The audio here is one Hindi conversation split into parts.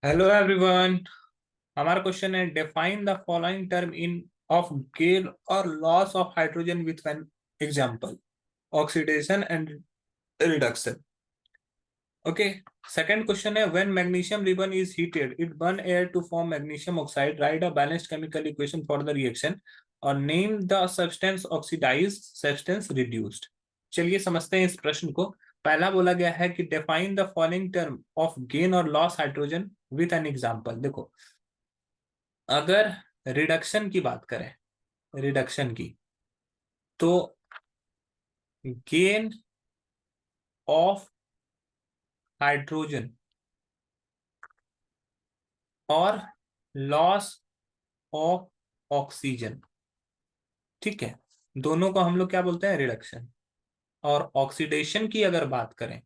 Hello everyone. हमारा क्वेश्चन है define the following term in of gain और loss of hydrogen with an example oxidation and reduction. Okay. Second question है when magnesium ribbon is heated it burn air to form magnesium oxide, write a balanced chemical equation for the reaction और name the substance oxidized substance reduced. चलिए समझते हैं इस प्रश्न को। पहला बोला गया है कि define the following term of gain और loss hydrogen with an example. देखो, अगर रिडक्शन की बात करें, रिडक्शन की, तो गेन ऑफ हाइड्रोजन और लॉस ऑफ ऑक्सीजन, ठीक है, दोनों को हम लोग क्या बोलते हैं, रिडक्शन। और ऑक्सीडेशन की अगर बात करें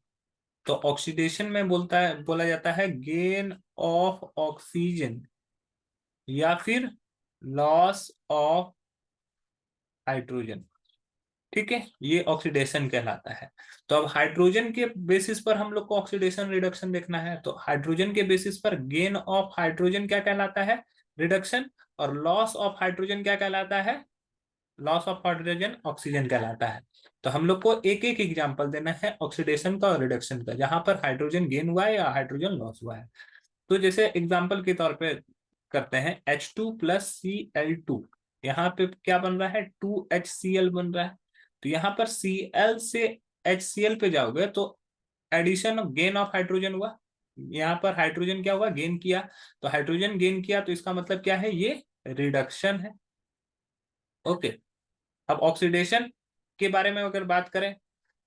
तो ऑक्सीडेशन में बोला जाता है गेन ऑफ ऑक्सीजन या फिर लॉस ऑफ हाइड्रोजन। ठीक है, ये ऑक्सीडेशन कहलाता है। तो अब हाइड्रोजन के बेसिस पर हम लोग को ऑक्सीडेशन रिडक्शन देखना है, तो हाइड्रोजन के बेसिस पर गेन ऑफ हाइड्रोजन क्या कहलाता है, रिडक्शन। और लॉस ऑफ हाइड्रोजन क्या कहलाता है, लॉस ऑफ हाइड्रोजन ऑक्सीजन कहलाता है। तो हम लोग को एक एक एग्जांपल देना है ऑक्सीडेशन का और रिडक्शन का, जहां पर हाइड्रोजन गेन हुआ है या हाइड्रोजन लॉस हुआ है। तो जैसे एग्जांपल के तौर पे करते हैं H2 + Cl2, यहाँ पे क्या बन रहा है, 2HCl बन रहा है। तो यहाँ पर Cl से HCl पे जाओगे तो addition of gain of hydrogen हुआ। यहाँ पर हाइड्रोजन क्या हुआ, गेन किया। तो हाइड्रोजन गेन किया तो इसका मतलब क्या है, ये रिडक्शन है। ओके। अब ऑक्सीडेशन के बारे में अगर बात करें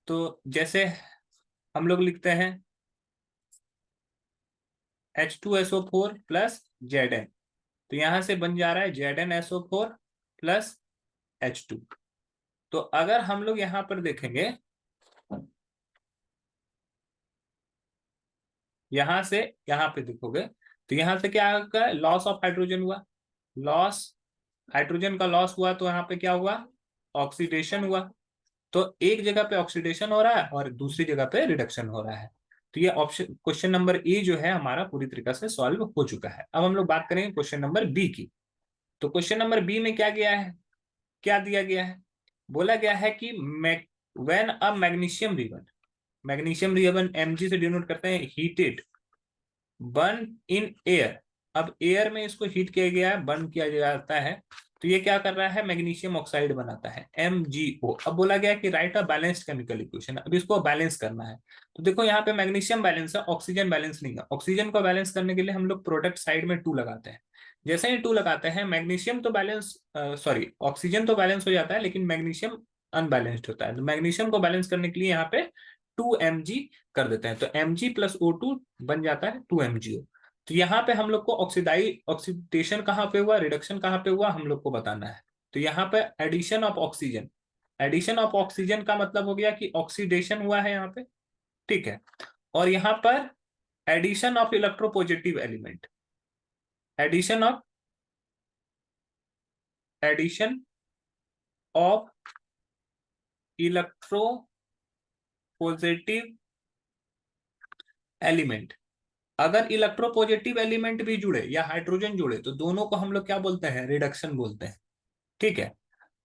तो जैसे हम लोग लिखते हैं H2SO4 + Zn, तो यहां से बन जा रहा है ZnSO4 + H2। तो अगर हम लोग यहां पर देखेंगे, यहां से यहां पे देखोगे तो यहां से क्या होगा, लॉस ऑफ हाइड्रोजन हुआ। लॉस, हाइड्रोजन का लॉस हुआ तो यहाँ पे क्या हुआ, ऑक्सीडेशन हुआ। तो एक जगह पे ऑक्सीडेशन हो रहा है और दूसरी जगह पे रिडक्शन हो रहा है। तो ये ऑप्शन क्वेश्चन नंबर ए जो है हमारा पूरी तरीके से सॉल्व हो चुका है। अब हम लोग बात करेंगे क्वेश्चन नंबर बी की। तो क्वेश्चन नंबर बी में क्या गया है, क्या दिया गया है, बोला गया है कि when a magnesium ribbon, magnesium ribbon Mg से डिनोट करते हैं हीटेड, बर्न इन एयर। अब एयर में इसको हीट किया गया है, बर्न किया जाता है, तो ये क्या कर रहा है, मैग्नीशियम ऑक्साइड बनाता है MgO। अब बोला गया कि right a balanced chemical equation, अब इसको बैलेंस करना है। तो देखो यहाँ पे मैग्नीशियम बैलेंस है, ऑक्सीजन बैलेंस नहीं है। ऑक्सीजन को बैलेंस करने के लिए हम लोग प्रोडक्ट साइड में 2 लगाते हैं। जैसे ही 2 लगाते हैं मैग्नीशियम तो बैलेंस, सॉरी, ऑक्सीजन तो बैलेंस हो जाता है लेकिन मैग्नीशियम अनबैलेंस्ड होता है। तो मैग्नीशियम को बैलेंस करने के लिए यहाँ पे 2Mg कर देते हैं, तो Mg + O2 बन जाता है 2MgO। तो यहाँ पे हम लोग को ऑक्सीडेशन कहाँ पे हुआ, रिडक्शन कहाँ पे हुआ, हम लोग को बताना है। तो यहाँ पे addition of oxygen, addition of oxygen का मतलब हो गया कि ऑक्सीडेशन हुआ है यहाँ पे, ठीक है। और यहाँ पर addition of electropositive element, addition of, addition of electropositive element. अगर इलेक्ट्रोपॉजिटिव एलिमेंट भी जुड़े या हाइड्रोजन जुड़े तो दोनों को हम लोग क्या बोलते हैं, रिडक्शन बोलते हैं, ठीक है।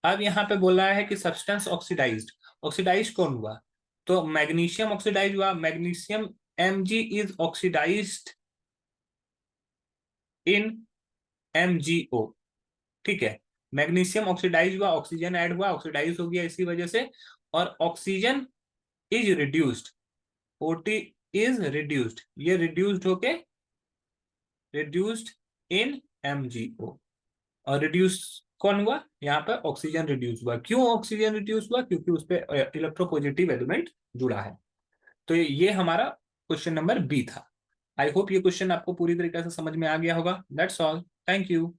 अब यहाँ पे बोला है कि सब्सटेंस ऑक्सीडाइज्ड, ऑक्सीडाइज्ड कौन हुआ, तो मैग्नीशियम ऑक्सीडाइज हुआ। Magnesium Mg is oxidized in MgO, ठीक है। मैग्नीशियम ऑक्सीडाइज हुआ, ऑक्सीजन ऐड हुआ, ऑक्सीडाइज हो गया इसी वजह से। और oxygen is reduced, OT is reduced, ये रिड्यूस्ड होके रिड्यूस्ड इन MgO। और रिड्यूस कौन हुआ, यहाँ पर ऑक्सीजन रिड्यूस हुआ। क्यों ऑक्सीजन रिड्यूस हुआ, क्योंकि उस पर इलेक्ट्रोपॉजिटिव एलिमेंट जुड़ा है। तो ये हमारा क्वेश्चन नंबर बी था। आई होप ये क्वेश्चन आपको पूरी तरीके से समझ में आ गया होगा। That's all, thank you.